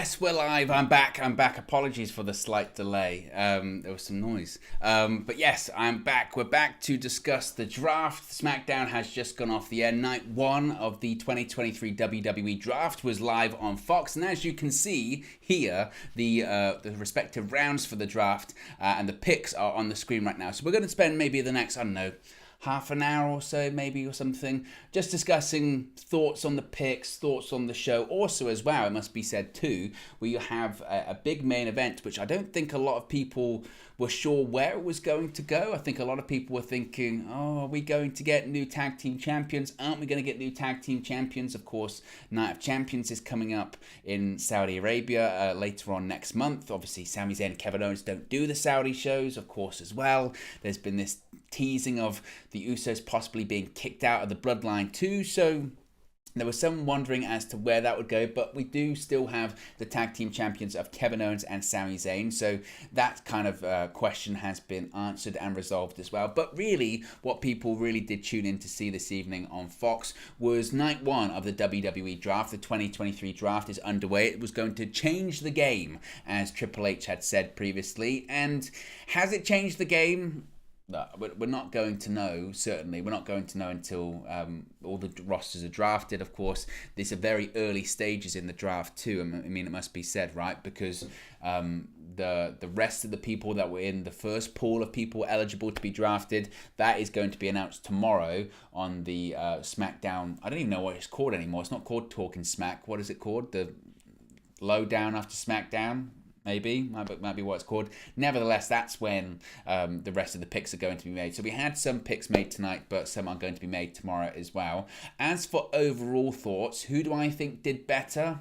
Yes, we're live. I'm back. Apologies for the slight delay. There was some noise. But yes, I'm back. We're back to discuss the draft. SmackDown has just gone off the air. Night one of the 2023 WWE Draft was live on Fox. And as you can see here, the respective rounds for the draft and the picks are on the screen right now. So we're going to spend maybe the next, I don't know, half an hour or so maybe or something, just discussing thoughts on the picks, thoughts on the show. Also as well, it must be said too, we have a big main event, which I don't think a lot of people were sure where it was going to go. I think a lot of people were thinking, oh, are we going to get new tag team champions? Aren't we going to get new tag team champions? Of course, Night of Champions is coming up in Saudi Arabia later on next month. Obviously, Sami Zayn and Kevin Owens don't do the Saudi shows, of course, as well. There's been this teasing of the Usos possibly being kicked out of the Bloodline too, so there was some wondering as to where that would go, but we do still have the tag team champions of Kevin Owens and Sami Zayn, so that kind of question has been answered and resolved as well. But really, what people really did tune in to see this evening on Fox was night one of the WWE Draft. The 2023 Draft is underway. It was going to change the game, as Triple H had said previously, and has it changed the game? We're not going to know, certainly. We're not going to know until all the rosters are drafted. Of course, these are very early stages in the draft too. I mean, it must be said, right? Because the rest of the people that were in the first pool of people eligible to be drafted, that is going to be announced tomorrow on the SmackDown. I don't even know what it's called anymore. It's not called Talking Smack. What is it called? The Lowdown after SmackDown? Maybe, might be what it's called. Nevertheless, that's when the rest of the picks are going to be made. So we had some picks made tonight, but some are going to be made tomorrow as well. As for overall thoughts, who do I think did better?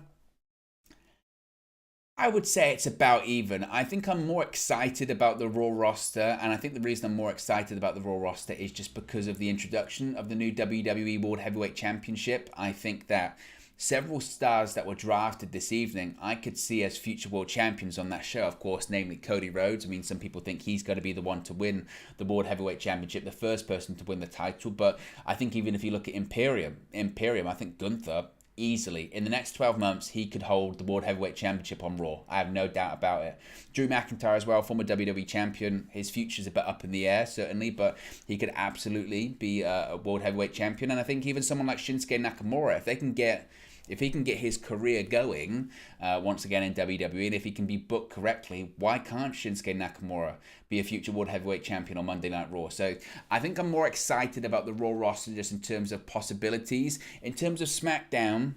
I would say it's about even. I think I'm more excited about the Raw roster, and I think the reason I'm more excited about the Raw roster is just because of the introduction of the new WWE World Heavyweight Championship. I think that several stars that were drafted this evening, I could see as future world champions on that show, of course, namely Cody Rhodes. I mean, some people think he's going to be the one to win the World Heavyweight Championship, the first person to win the title. But I think even if you look at Imperium, I think Gunther, easily, in the next 12 months, he could hold the World Heavyweight Championship on Raw. I have no doubt about it. Drew McIntyre as well, former WWE Champion. His future's a bit up in the air, certainly, but he could absolutely be a World Heavyweight Champion. And I think even someone like Shinsuke Nakamura, if he can get his career going once again in WWE, and if he can be booked correctly, why can't Shinsuke Nakamura be a future World Heavyweight Champion on Monday Night Raw? So I think I'm more excited about the Raw roster just in terms of possibilities. In terms of SmackDown,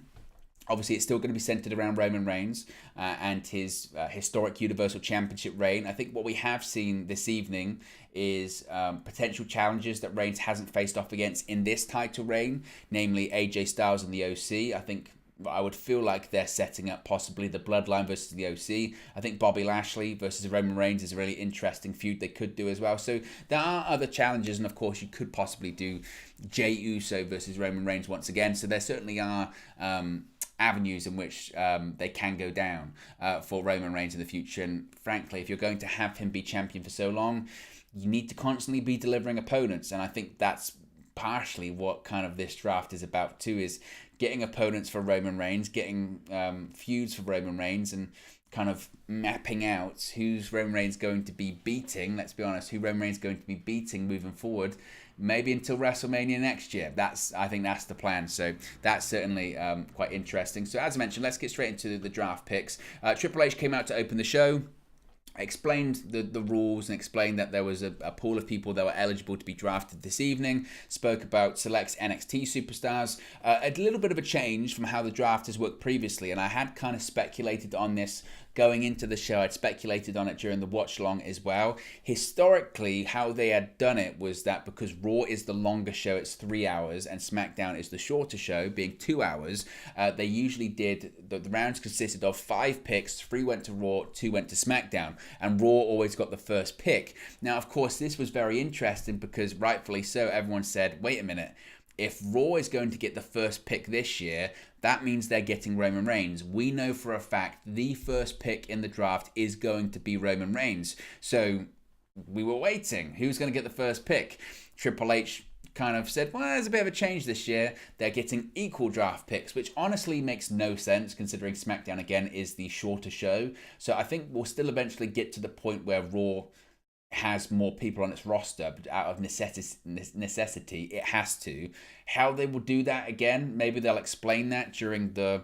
obviously, it's still going to be centered around Roman Reigns and his historic Universal Championship reign. I think what we have seen this evening is potential challenges that Reigns hasn't faced off against in this title reign, namely AJ Styles and the OC. I would feel like they're setting up possibly the Bloodline versus the OC. I think Bobby Lashley versus Roman Reigns is a really interesting feud they could do as well. So there are other challenges, and of course you could possibly do Jey Uso versus Roman Reigns once again. So there certainly are avenues in which they can go down for Roman Reigns in the future. And frankly, if you're going to have him be champion for so long, you need to constantly be delivering opponents. And I think that's partially what kind of this draft is about too, is getting opponents for Roman Reigns, getting feuds for Roman Reigns, and kind of mapping out who's Roman Reigns going to be beating. Let's be honest, who Roman Reigns going to be beating moving forward, maybe until WrestleMania next year. I think that's the plan. So that's certainly quite interesting. So as I mentioned, let's get straight into the draft picks. Triple H came out to open the show, explained the rules and explained that there was a pool of people that were eligible to be drafted this evening, spoke about select NXT superstars, a little bit of a change from how the draft has worked previously, and I had kind of speculated on this going into the show. I'd speculated on it during the watch long as well. Historically, how they had done it was that because Raw is the longer show, it's 3 hours, and SmackDown is the shorter show, being 2 hours, they usually did, the rounds consisted of 5 picks, 3 went to Raw, 2 went to SmackDown, and Raw always got the first pick. Now, of course, this was very interesting because rightfully so, everyone said, wait a minute, if Raw is going to get the first pick this year, that means they're getting Roman Reigns. We know for a fact the first pick in the draft is going to be Roman Reigns. So we were waiting. Who's going to get the first pick? Triple H kind of said, well, there's a bit of a change this year. They're getting equal draft picks, which honestly makes no sense considering SmackDown, again, is the shorter show. So I think we'll still eventually get to the point where Raw has more people on its roster, but out of necessity, it has to. How they will do that again, maybe they'll explain that during the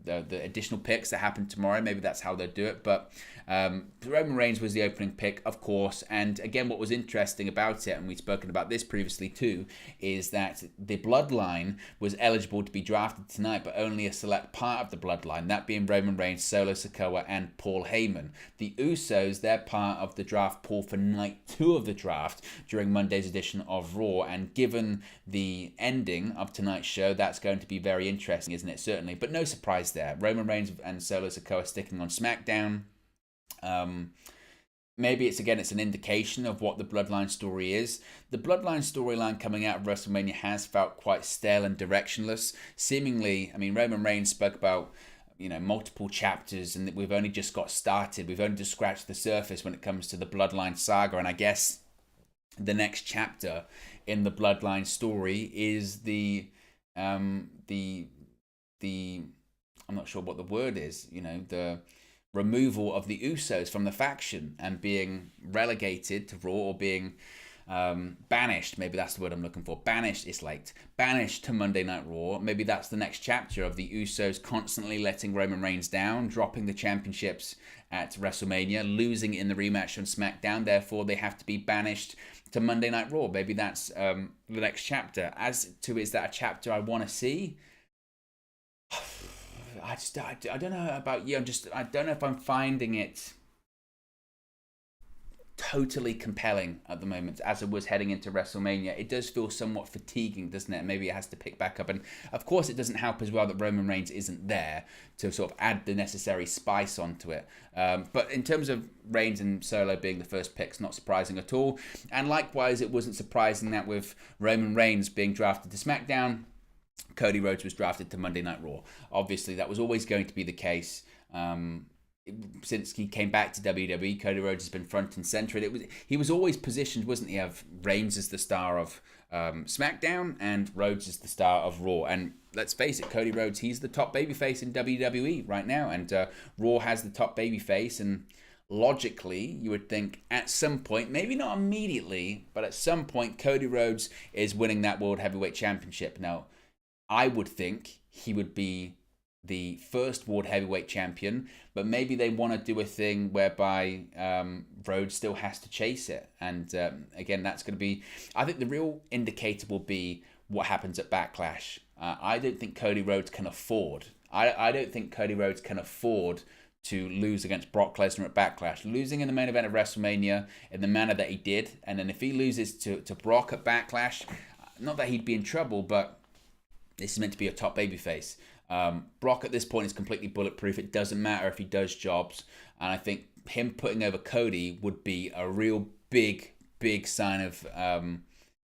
additional picks that happen tomorrow. Maybe that's how they'll do it. But Roman Reigns was the opening pick, of course. And again, what was interesting about it, and we've spoken about this previously too, is that the Bloodline was eligible to be drafted tonight, but only a select part of the Bloodline, that being Roman Reigns, Solo Sikoa, and Paul Heyman. The Usos, they're part of the draft pool for night 2 of the draft during Monday's edition of Raw. And given the ending of tonight's show, that's going to be very interesting, isn't it? Certainly. But no surprise there. Roman Reigns and Solo Sikoa sticking on SmackDown. Maybe it's an indication of what the Bloodline story is. The Bloodline storyline coming out of WrestleMania has felt quite stale and directionless. Seemingly, I mean, Roman Reigns spoke about, multiple chapters, and that we've only just got started. We've only just scratched the surface when it comes to the Bloodline saga. And I guess the next chapter in the Bloodline story is the I'm not sure what the word is, the removal of the Usos from the faction and being relegated to Raw, or being banished. Maybe that's the word I'm looking for. Banished to Monday Night Raw. Maybe that's the next chapter of the Usos constantly letting Roman Reigns down, dropping the championships at WrestleMania, losing in the rematch on SmackDown. Therefore, they have to be banished to Monday Night Raw. Maybe that's the next chapter. As to, is that a chapter I want to see? I don't know about you. I don't know if I'm finding it totally compelling at the moment as it was heading into WrestleMania. It does feel somewhat fatiguing, doesn't it? Maybe it has to pick back up. And of course, it doesn't help as well that Roman Reigns isn't there to sort of add the necessary spice onto it. But in terms of Reigns and Solo being the first picks, not surprising at all. And likewise, it wasn't surprising that with Roman Reigns being drafted to SmackDown, Cody Rhodes was drafted to Monday Night Raw. Obviously, that was always going to be the case. Since he came back to WWE, Cody Rhodes has been front and center. He was always positioned, wasn't he, of Reigns as the star of SmackDown and Rhodes as the star of Raw. And let's face it, Cody Rhodes, he's the top babyface in WWE right now, and Raw has the top babyface. And logically, you would think at some point, maybe not immediately, but at some point, Cody Rhodes is winning that World Heavyweight Championship. Now, I would think he would be the first World Heavyweight Champion, but maybe they want to do a thing whereby Rhodes still has to chase it. And again, that's going to be, I think the real indicator will be what happens at Backlash. I don't think Cody Rhodes can afford, I don't think Cody Rhodes can afford to lose against Brock Lesnar at Backlash. Losing in the main event of WrestleMania in the manner that he did, and then if he loses to Brock at Backlash, not that he'd be in trouble, but this is meant to be a top babyface. Brock at this point is completely bulletproof. It doesn't matter if he does jobs. And I think him putting over Cody would be a real big sign of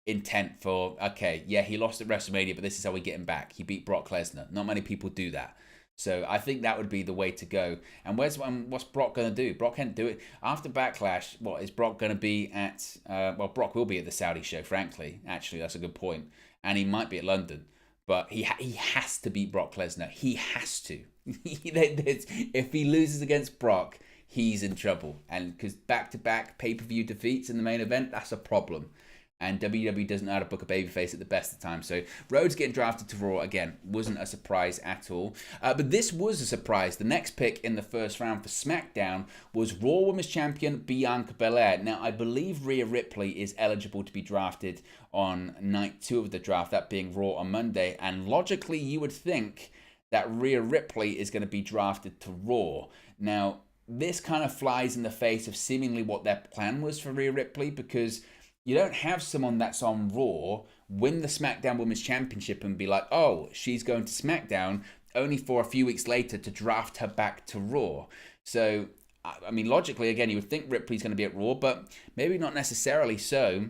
intent for, okay, yeah, he lost at WrestleMania, but this is how we get him back. He beat Brock Lesnar. Not many people do that. So I think that would be the way to go. And what's Brock going to do? Brock can't do it. After Backlash, what is Brock going to be at? Well, Brock will be at the Saudi show, frankly. Actually, that's a good point. And he might be at London. But he has to beat Brock Lesnar. He has to. If he loses against Brock, he's in trouble. And because back-to-back pay-per-view defeats in the main event, that's a problem. And WWE doesn't know how to book a babyface at the best of times. So Rhodes getting drafted to Raw, again, wasn't a surprise at all. But this was a surprise. The next pick in the first round for SmackDown was Raw Women's Champion Bianca Belair. Now, I believe Rhea Ripley is eligible to be drafted on night 2 of the draft, that being Raw on Monday. And logically, you would think that Rhea Ripley is going to be drafted to Raw. Now, this kind of flies in the face of seemingly what their plan was for Rhea Ripley, because you don't have someone that's on Raw win the SmackDown Women's Championship and be like, oh, she's going to SmackDown, only for a few weeks later to draft her back to Raw. So, I mean, logically, again, you would think Ripley's going to be at Raw, but maybe not necessarily so.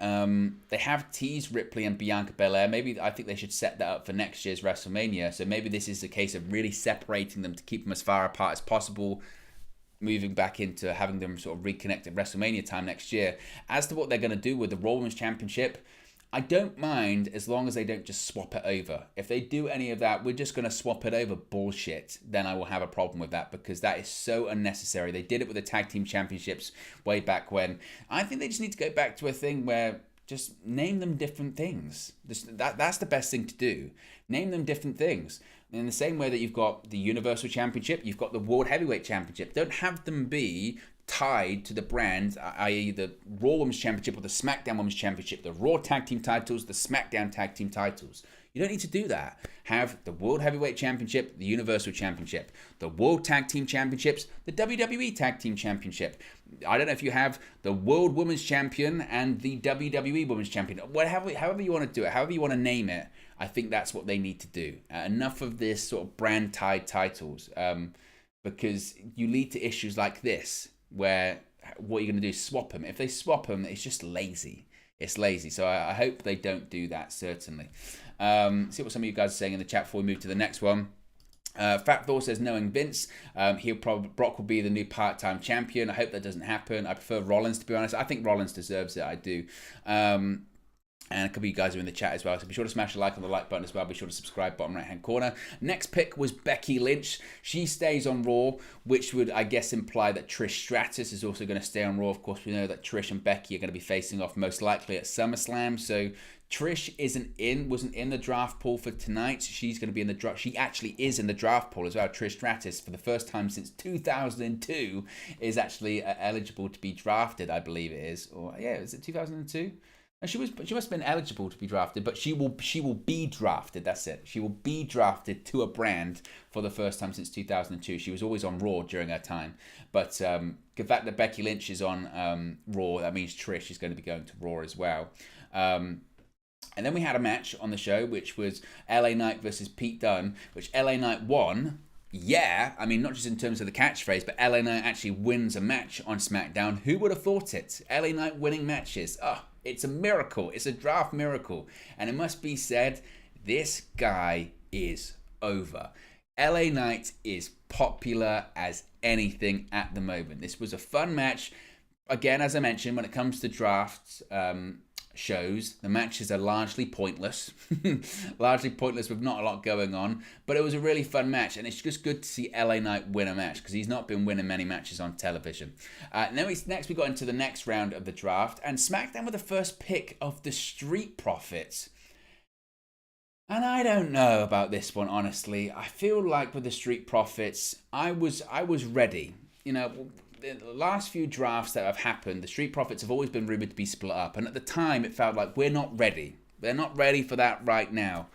They have teased Ripley and Bianca Belair. Maybe I think they should set that up for next year's WrestleMania. So maybe this is a case of really separating them to keep them as far apart as possible. moving back into having them sort of reconnect at WrestleMania time next year. As to what they're going to do with the Raw Women's Championship, I don't mind as long as they don't just swap it over. If they do any of that, we're just going to swap it over bullshit, then I will have a problem with that, because that is so unnecessary. They did it with the Tag Team Championships way back when. I think they just need to go back to a thing where just name them different things. That's the best thing to do. Name them different things. In the same way that you've got the Universal Championship, you've got the World Heavyweight Championship. Don't have them be tied to the brand, i.e. the Raw Women's Championship or the SmackDown Women's Championship, the Raw Tag Team titles, the SmackDown Tag Team titles. You don't need to do that. Have the World Heavyweight Championship, the Universal Championship, the World Tag Team Championships, the WWE Tag Team Championship. I don't know if you have the World Women's Champion and the WWE Women's Champion. However you want to do it, however you want to name it, I think that's what they need to do. Enough of this sort of brand-tied titles, because you lead to issues like this, where what you're going to do is swap them. If they swap them, it's just lazy. It's lazy. So I hope they don't do that, certainly. See what some of you guys are saying in the chat before we move to the next one. Fat Thor says, knowing Vince, Brock will be the new part-time champion. I hope that doesn't happen. I prefer Rollins, to be honest. I think Rollins deserves it. I do. And a couple of you guys are in the chat as well, so be sure to smash a like on the like button as well. Be sure to subscribe, bottom right hand corner. Next pick was Becky Lynch. She stays on Raw, which would, I guess, imply that Trish Stratus is also going to stay on Raw. Of course, we know that Trish and Becky are going to be facing off most likely at SummerSlam, so Trish wasn't in the draft pool for tonight. She's going to be in the draft. She actually is in the draft pool as well. Trish Stratus, for the first time since 2002, is actually eligible to be drafted, I believe it is. Or yeah, is it 2002? She must have been eligible to be drafted, but she will be drafted. That's it. She will be drafted to a brand for the first time since 2002. She was always on Raw during her time, but the fact that Becky Lynch is on Raw, that means Trish is going to be going to Raw as well. And then we had a match on the show, which was LA Knight versus Pete Dunne, which LA Knight won. Yeah, I mean, not just in terms of the catchphrase, but LA Knight actually wins a match on SmackDown. Who would have thought it? LA Knight winning matches. It's a miracle. It's a draft miracle. And it must be said, this guy is over. LA Knight is popular as anything at the moment. This was a fun match. Again, as I mentioned, when it comes to drafts shows, the matches are largely pointless. Largely pointless with not a lot going on. But it was a really fun match. And it's just good to see LA Knight win a match, because he's not been winning many matches on television. Next we got into the next round of the draft. And SmackDown with the first pick of the Street Profits. And I don't know about this one, honestly. I feel like with the Street Profits, I was ready. You know, the last few drafts that have happened, the Street Profits have always been rumored to be split up. And at the time, it felt like we're not ready. They're not ready for that right now.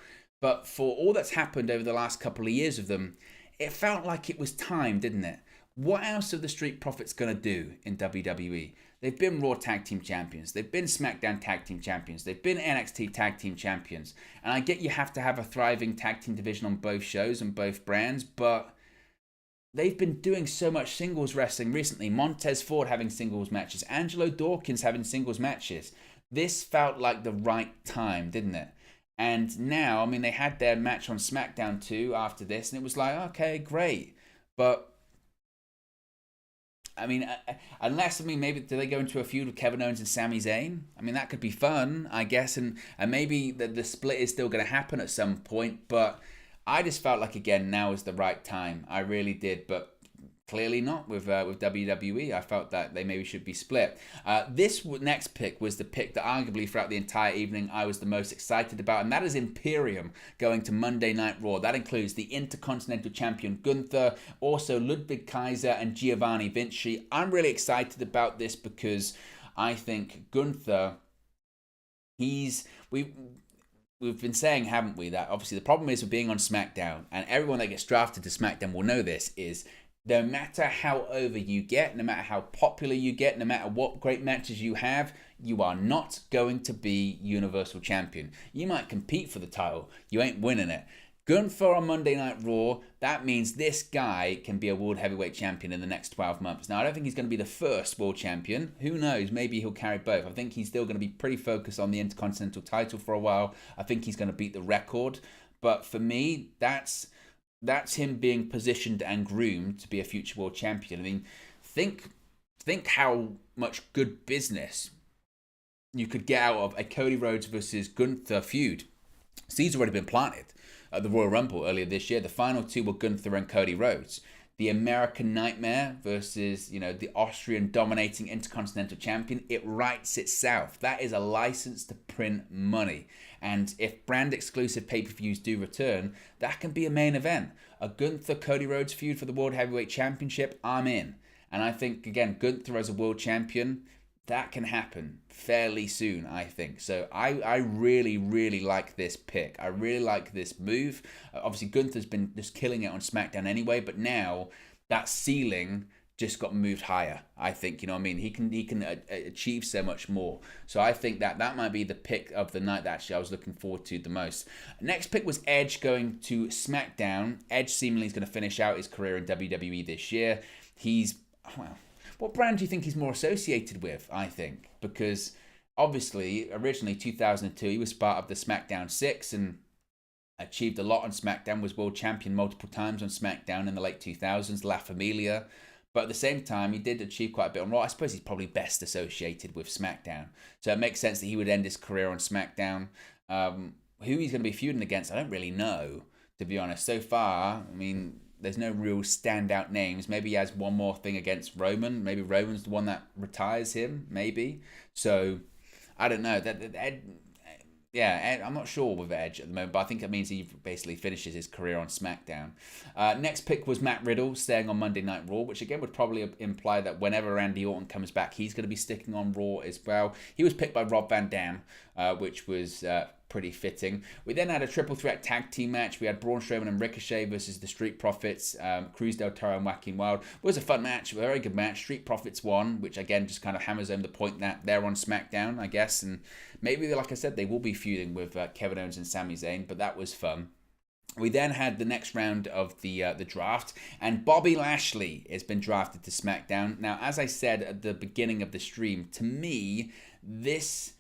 But for all that's happened over the last couple of years of them, it felt like it was time, didn't it? What else are the Street Profits going to do in WWE? They've been Raw Tag Team Champions. They've been SmackDown Tag Team Champions. They've been NXT Tag Team Champions. And I get you have to have a thriving tag team division on both shows and both brands, but they've been doing so much singles wrestling recently. Montez Ford having singles matches. Angelo Dawkins having singles matches. This felt like the right time, didn't it? And now, I mean, they had their match on SmackDown too after this, and it was like, okay, great. But, I mean, maybe do they go into a feud with Kevin Owens and Sami Zayn? I mean, that could be fun, I guess, and maybe the split is still going to happen at some point, but I just felt like, again, now is the right time. I really did, but clearly not with WWE. I felt that they maybe should be split. This next pick was the pick that arguably throughout the entire evening I was the most excited about, and that is Imperium going to Monday Night Raw. That includes the Intercontinental Champion Gunther, also Ludwig Kaiser and Giovanni Vinci. I'm really excited about this because I think Gunther, We've been saying, haven't we, that obviously the problem is with being on SmackDown, and everyone that gets drafted to SmackDown will know this, is no matter how over you get, no matter how popular you get, no matter what great matches you have, you are not going to be Universal Champion. You might compete for the title, you ain't winning it. Gunther on Monday Night Raw, that means this guy can be a World Heavyweight Champion in the next 12 months. Now, I don't think he's going to be the first World Champion. Who knows? Maybe he'll carry both. I think he's still going to be pretty focused on the Intercontinental title for a while. I think he's going to beat the record. But for me, that's him being positioned and groomed to be a future World Champion. I mean, think how much good business you could get out of a Cody Rhodes versus Gunther feud. Seeds already been planted at the Royal Rumble earlier this year. The final two were Gunther and Cody Rhodes. The American Nightmare versus, the Austrian dominating Intercontinental Champion. It writes itself. That is a license to print money. And if brand exclusive pay-per-views do return, that can be a main event. A Gunther-Cody Rhodes feud for the World Heavyweight Championship, I'm in. And I think, again, Gunther as a world champion, that can happen fairly soon, I think. So I really, really like this pick. I really like this move. Obviously, Gunther's been just killing it on SmackDown anyway, but now that ceiling just got moved higher, I think. You know what I mean? He can achieve so much more. So I think that might be the pick of the night that actually I was looking forward to the most. Next pick was Edge going to SmackDown. Edge seemingly is going to finish out his career in WWE this year. What brand do you think he's more associated with, I think? Because obviously, originally 2002, he was part of the SmackDown 6 and achieved a lot on SmackDown, was world champion multiple times on SmackDown in the late 2000s, La Familia. But at the same time, he did achieve quite a bit on Raw. I suppose he's probably best associated with SmackDown. So it makes sense that he would end his career on SmackDown. Who he's going to be feuding against, I don't really know, to be honest. So far, I mean, there's no real standout names. Maybe he has one more thing against Roman. Maybe Roman's the one that retires him. Maybe. So I don't know. Ed, I'm not sure with Edge at the moment, but I think it means he basically finishes his career on SmackDown. Next pick was Matt Riddle staying on Monday Night Raw, which again would probably imply that whenever Randy Orton comes back, he's going to be sticking on Raw as well. He was picked by Rob Van Dam, which was pretty fitting. We then had a triple threat tag team match. We had Braun Strowman and Ricochet versus the Street Profits, Cruz del Toro and Wacky Wild. It was a fun match, a very good match. Street Profits won, which again just kind of hammers home the point that they're on SmackDown, I guess, and maybe, like I said, they will be feuding with Kevin Owens and Sami Zayn, but that was fun. We then had the next round of the draft, and Bobby Lashley has been drafted to SmackDown. Now, as I said at the beginning of the stream, to me, this,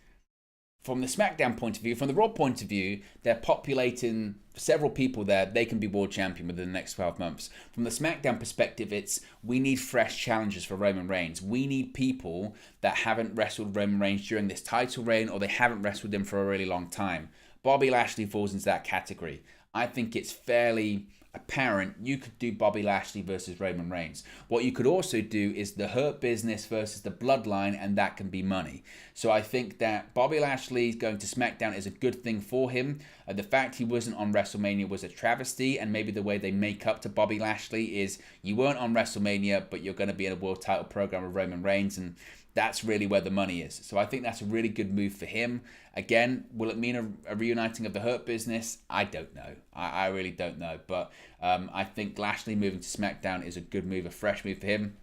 from the SmackDown point of view, from the Raw point of view, they're populating several people there. They can be world champion within the next 12 months. From the SmackDown perspective, it's we need fresh challenges for Roman Reigns. We need people that haven't wrestled Roman Reigns during this title reign, or they haven't wrestled him for a really long time. Bobby Lashley falls into that category. I think it's fairly apparent you could do Bobby Lashley versus Roman Reigns. What you could also do is the Hurt Business versus the Bloodline, and that can be money. So I think that Bobby Lashley going to SmackDown is a good thing for him. The fact he wasn't on WrestleMania was a travesty, and maybe the way they make up to Bobby Lashley is you weren't on WrestleMania, but you're going to be in a world title program with Roman Reigns, and that's really where the money is. So I think that's a really good move for him. Again, will it mean a reuniting of the Hurt Business? I don't know. I really don't know. But I think Lashley moving to SmackDown is a good move, a fresh move for him.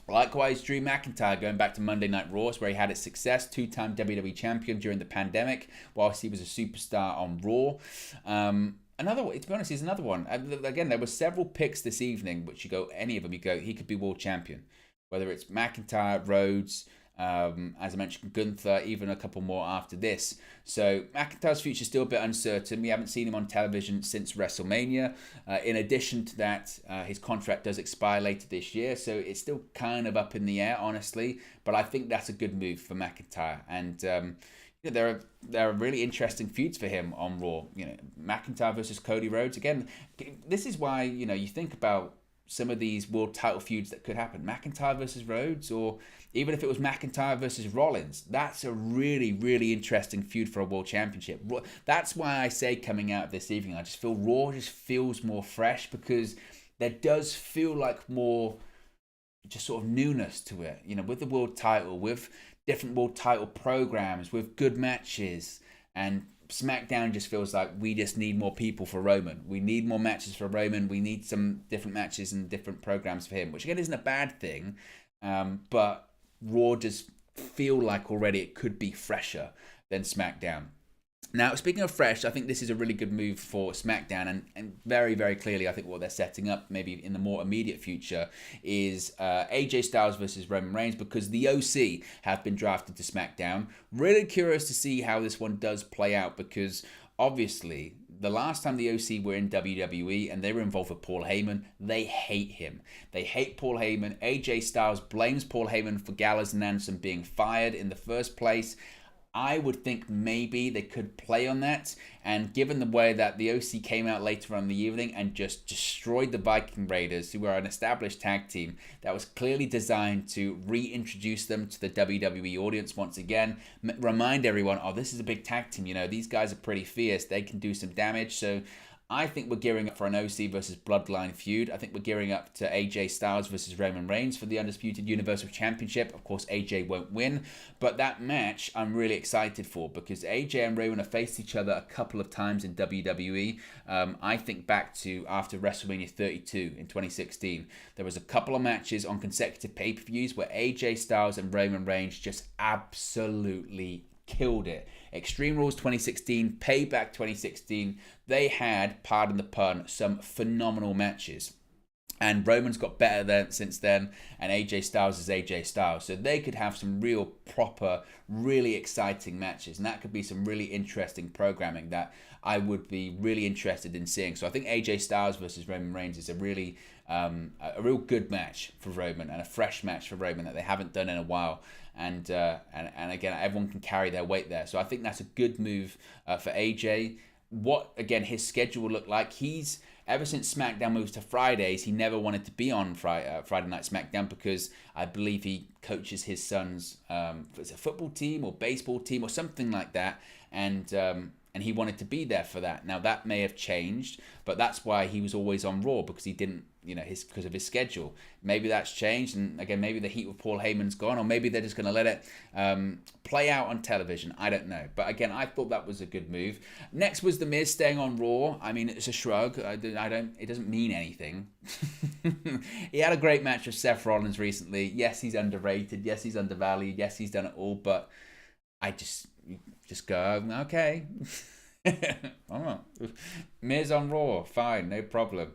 Likewise, Drew McIntyre going back to Monday Night Raw, where he had his success, two-time WWE champion during the pandemic, whilst he was a superstar on Raw. Another one, to be honest, is another one. Again, there were several picks this evening, which you go, any of them, you go, he could be world champion. Whether it's McIntyre, Rhodes, as I mentioned, Gunther, even a couple more after this. So McIntyre's future is still a bit uncertain. We haven't seen him on television since WrestleMania. In addition to that, his contract does expire later this year, so it's still kind of up in the air, honestly. But I think that's a good move for McIntyre. And there are really interesting feuds for him on Raw. McIntyre versus Cody Rhodes. Again, this is why you think about some of these world title feuds that could happen. McIntyre versus Rhodes, or even if it was McIntyre versus Rollins, that's a really, really interesting feud for a world championship. That's why I say coming out this evening, I just feel Raw just feels more fresh, because there does feel like more just sort of newness to it, with the world title, with different world title programs, with good matches. And SmackDown just feels like we just need more people for Roman. We need more matches for Roman. We need some different matches and different programs for him, which again isn't a bad thing. But Raw just feel like already it could be fresher than SmackDown. Now, speaking of fresh, I think this is a really good move for SmackDown, and very, very clearly, I think what they're setting up, maybe in the more immediate future, is AJ Styles versus Roman Reigns, because the OC have been drafted to SmackDown. Really curious to see how this one does play out, because obviously the last time the OC were in WWE and they were involved with Paul Heyman, they hate him. They hate Paul Heyman. AJ Styles blames Paul Heyman for Gallows and Anderson being fired in the first place. I would think maybe they could play on that, and given the way that the OC came out later on in the evening and just destroyed the Viking Raiders, who are an established tag team that was clearly designed to reintroduce them to the WWE audience once again, remind everyone, oh, this is a big tag team, you know, these guys are pretty fierce, they can do some damage. So I think we're gearing up for an OC versus Bloodline feud. I think we're gearing up to AJ Styles versus Roman Reigns for the Undisputed Universal Championship. Of course, AJ won't win, but that match I'm really excited for because AJ and Roman have faced each other a couple of times in WWE. I think back to after WrestleMania 32 in 2016. There was a couple of matches on consecutive pay-per-views where AJ Styles and Roman Reigns just absolutely killed it. Extreme Rules 2016, Payback 2016, they had, pardon the pun, some phenomenal matches. And Roman's got better since then, and AJ Styles is AJ Styles. So they could have some real proper, really exciting matches. And that could be some really interesting programming that I would be really interested in seeing. So I think AJ Styles versus Roman Reigns is a real good match for Roman and a fresh match for Roman that they haven't done in a while. And again, everyone can carry their weight there. So I think that's a good move for AJ. What, again, his schedule will look like. Ever since SmackDown moves to Fridays, he never wanted to be on Friday Night SmackDown because I believe he coaches his son's it's a football team or baseball team or something like that. And he wanted to be there for that. Now, that may have changed, but that's why he was always on Raw, because he didn't, because of his schedule. Maybe that's changed, and again, maybe the heat with Paul Heyman's gone, or maybe they're just going to let it play out on television. I don't know. But again, I thought that was a good move. Next was The Miz staying on Raw. I mean, it's a shrug. It doesn't mean anything. He had a great match with Seth Rollins recently. Yes, he's underrated. Yes, he's undervalued. Yes, he's done it all, but I just go, okay. Miz on Raw, fine, no problem.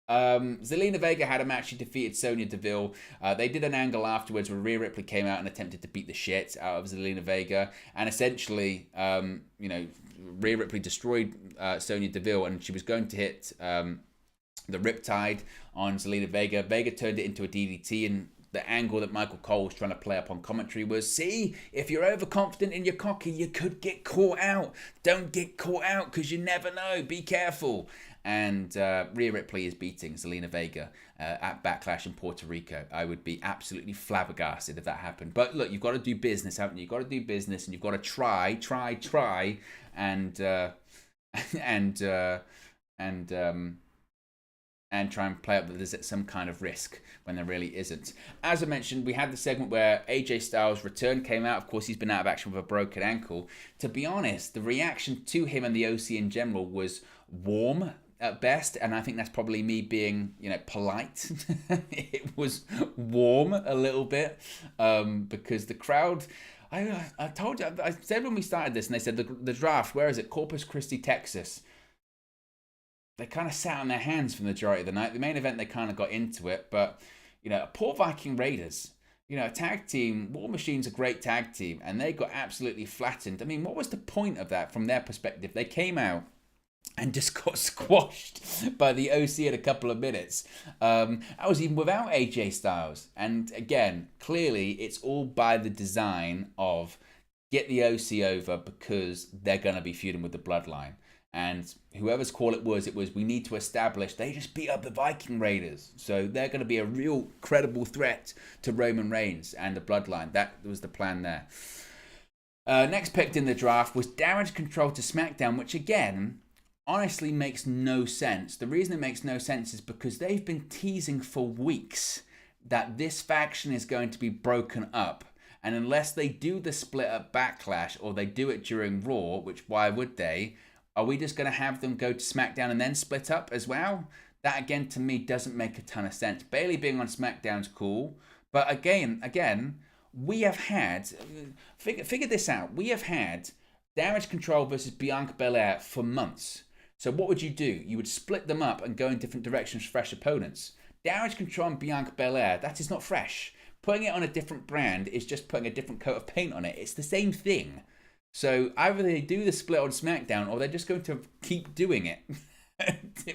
Zelina Vega had a match. She defeated Sonya Deville. They did an angle afterwards where Rhea Ripley came out and attempted to beat the shit out of Zelina Vega, and essentially, Rhea Ripley destroyed Sonya Deville, and she was going to hit the Riptide on Zelina Vega. Vega turned it into a DDT, and the angle that Michael Cole was trying to play up on commentary was, see, if you're overconfident in your cocky, you could get caught out. Don't get caught out because you never know. Be careful. And Rhea Ripley is beating Zelina Vega at Backlash in Puerto Rico. I would be absolutely flabbergasted if that happened. But look, you've got to do business, haven't you? You've got to do business, and you've got to try, and try and play up that there's some kind of risk when there really isn't. As I mentioned, we had the segment where AJ Styles' return came out. Of course, he's been out of action with a broken ankle. To be honest, the reaction to him and the OC in general was warm at best, and I think that's probably me being, polite. It was warm a little bit because the crowd... I told you, I said when we started this, and they said the draft, where is it? Corpus Christi, Texas. They kind of sat on their hands for the majority of the night. The main event, they kind of got into it, but, poor Viking Raiders, a tag team, War Machine's a great tag team, and they got absolutely flattened. I mean, what was the point of that from their perspective? They came out and just got squashed by the OC in a couple of minutes. I was even without AJ Styles. And again, clearly, it's all by the design of get the OC over because they're going to be feuding with the Bloodline. And whoever's call it was we need to establish they just beat up the Viking Raiders. So they're going to be a real credible threat to Roman Reigns and the Bloodline. That was the plan there. Next picked in the draft was Damage Control to SmackDown, which again, honestly makes no sense. The reason it makes no sense is because they've been teasing for weeks that this faction is going to be broken up. And unless they do the split up Backlash or they do it during Raw, which why would they? Are we just going to have them go to SmackDown and then split up as well? That, again, to me, doesn't make a ton of sense. Bayley being on SmackDown's cool. But again, we have had... Figure this out. We have had Damage Control versus Bianca Belair for months. So what would you do? You would split them up and go in different directions for fresh opponents. Damage Control and Bianca Belair, that is not fresh. Putting it on a different brand is just putting a different coat of paint on it. It's the same thing. So either they do the split on SmackDown or they're just going to keep doing it.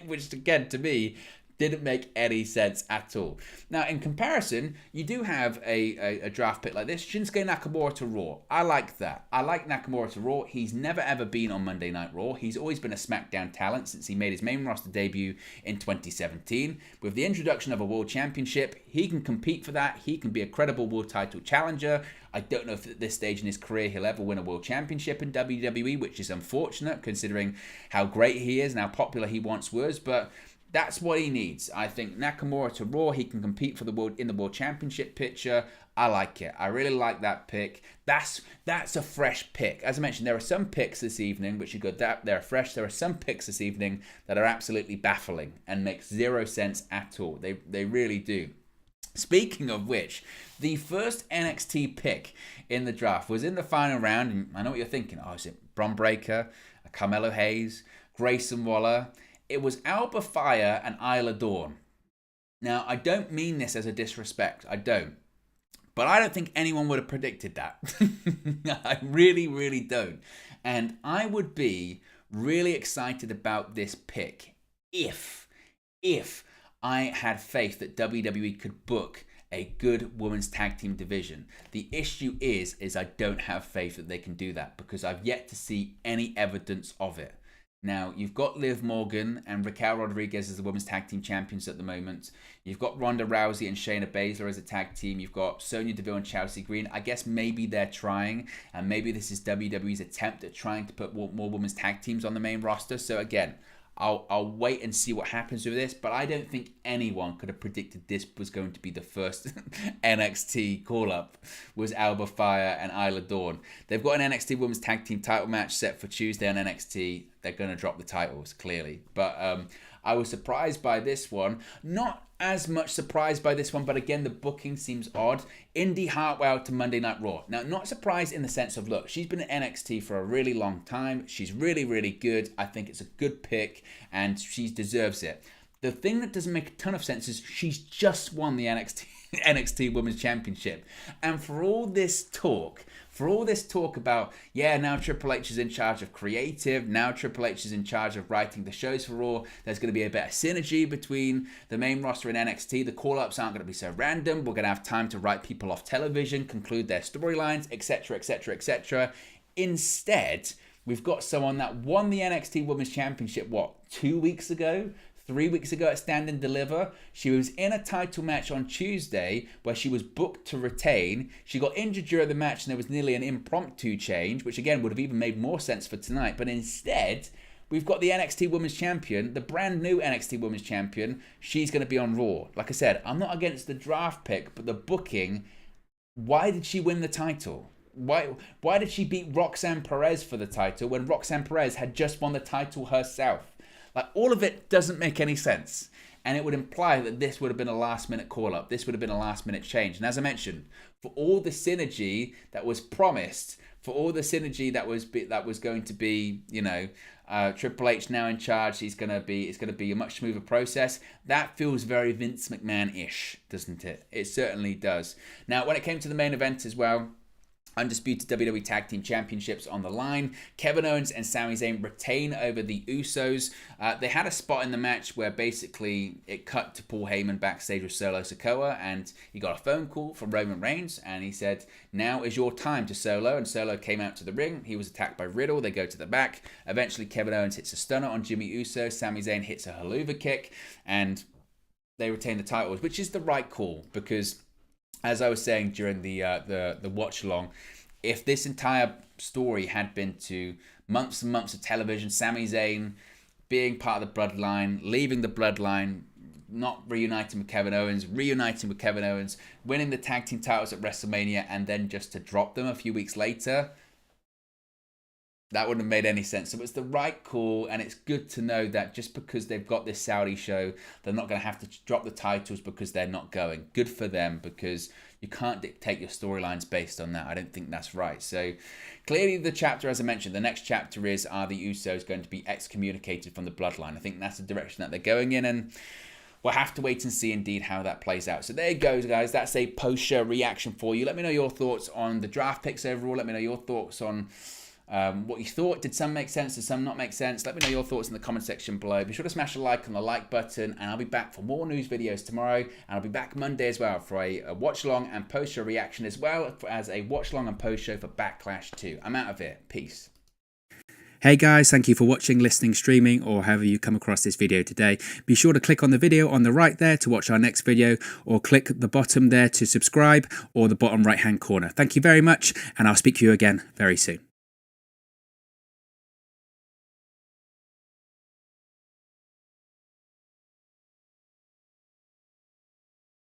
Which, again, to me, didn't make any sense at all. Now, in comparison, you do have a draft pick like this. Shinsuke Nakamura to Raw. I like that. I like Nakamura to Raw. He's never ever been on Monday Night Raw. He's always been a SmackDown talent since he made his main roster debut in 2017. With the introduction of a World Championship, he can compete for that. He can be a credible World title challenger. I don't know if at this stage in his career he'll ever win a World Championship in WWE, which is unfortunate considering how great he is and how popular he once was, but that's what he needs. I think Nakamura to Raw, he can compete for the world in the World Championship picture. I like it. I really like that pick. That's a fresh pick. As I mentioned, there are some picks this evening which are good. They're fresh. There are some picks this evening that are absolutely baffling and make zero sense at all. They really do. Speaking of which, the first NXT pick in the draft was in the final round, and I know what you're thinking. Oh, is it Bron Breakker, Carmelo Hayes, Grayson Waller? It was Alba Fire and Isla Dawn. Now, I don't mean this as a disrespect. I don't. But I don't think anyone would have predicted that. I really, really don't. And I would be really excited about this pick if I had faith that WWE could book a good women's tag team division. The issue is I don't have faith that they can do that because I've yet to see any evidence of it. Now, you've got Liv Morgan and Raquel Rodriguez as the women's tag team champions at the moment. You've got Ronda Rousey and Shayna Baszler as a tag team. You've got Sonya Deville and Chelsea Green. I guess maybe they're trying, and maybe this is WWE's attempt at trying to put more women's tag teams on the main roster. So again, I'll wait and see what happens with this, but I don't think anyone could have predicted this was going to be the first NXT call-up, was Alba Fire and Isla Dawn. They've got an NXT Women's Tag Team title match set for Tuesday on NXT. They're going to drop the titles, clearly. But I was surprised by this one. Not as much surprised by this one, but again, the booking seems odd. Indy Hartwell to Monday Night Raw. Now, not surprised in the sense of, look, she's been at NXT for a really long time. She's really, really good. I think it's a good pick, and she deserves it. The thing that doesn't make a ton of sense is she's just won the NXT Women's Championship. And for all this talk about, yeah, now Triple H is in charge of creative, now Triple H is in charge of writing the shows for Raw, there's going to be a better synergy between the main roster and NXT, the call-ups aren't going to be so random, we're going to have time to write people off television, conclude their storylines, etc., etc., etc. Instead, we've got someone that won the NXT Women's Championship, 2 weeks ago? 3 weeks ago at Stand and Deliver. She was in a title match on Tuesday where she was booked to retain. She got injured during the match and there was nearly an impromptu change, which again would have even made more sense for tonight. But instead, we've got the NXT Women's Champion, the brand new NXT Women's Champion. She's going to be on Raw. Like I said, I'm not against the draft pick, but the booking, why did she win the title? Why did she beat Roxanne Perez for the title when Roxanne Perez had just won the title herself? Like, all of it doesn't make any sense. And it would imply that this would have been a last-minute call-up. This would have been a last-minute change. And as I mentioned, for all the synergy that was promised, for all the synergy that was going to be, Triple H now in charge, it's going to be a much smoother process. That feels very Vince McMahon-ish, doesn't it? It certainly does. Now, when it came to the main event as well, undisputed WWE Tag Team Championships on the line. Kevin Owens and Sami Zayn retain over the Usos. They had a spot in the match where basically it cut to Paul Heyman backstage with Solo Sikoa, and he got a phone call from Roman Reigns, and he said, "Now is your time" to Solo, and Solo came out to the ring. He was attacked by Riddle. They go to the back. Eventually, Kevin Owens hits a stunner on Jimmy Uso. Sami Zayn hits a haluva kick, and they retain the titles, which is the right call because, as I was saying during the watch along, if this entire story had been to months and months of television, Sami Zayn being part of the Bloodline, leaving the Bloodline, not reuniting with Kevin Owens, reuniting with Kevin Owens, winning the tag team titles at WrestleMania, and then just to drop them a few weeks later, that wouldn't have made any sense. So it's the right call, and it's good to know that just because they've got this Saudi show, they're not going to have to drop the titles because they're not going. Good for them, because you can't dictate your storylines based on that. I don't think that's right. So clearly the chapter, as I mentioned, the next chapter is, are the Usos going to be excommunicated from the Bloodline? I think that's the direction that they're going in, and we'll have to wait and see indeed how that plays out. So there you go, guys. That's a post-show reaction for you. Let me know your thoughts on the draft picks overall. Let me know your thoughts on what you thought. Did some make sense? Did some not make sense? Let me know your thoughts in the comment section below. Be sure to smash a like on the like button, and I'll be back for more news videos tomorrow, and I'll be back Monday as well for a watch along and post show reaction, as well as a watch along and post show for Backlash 2. I'm out of here. Peace. Hey guys, thank you for watching, listening, streaming, or however you come across this video today. Be sure to click on the video on the right there to watch our next video, or click the bottom there to subscribe, or the bottom right hand corner. Thank you very much, and I'll speak to you again very soon.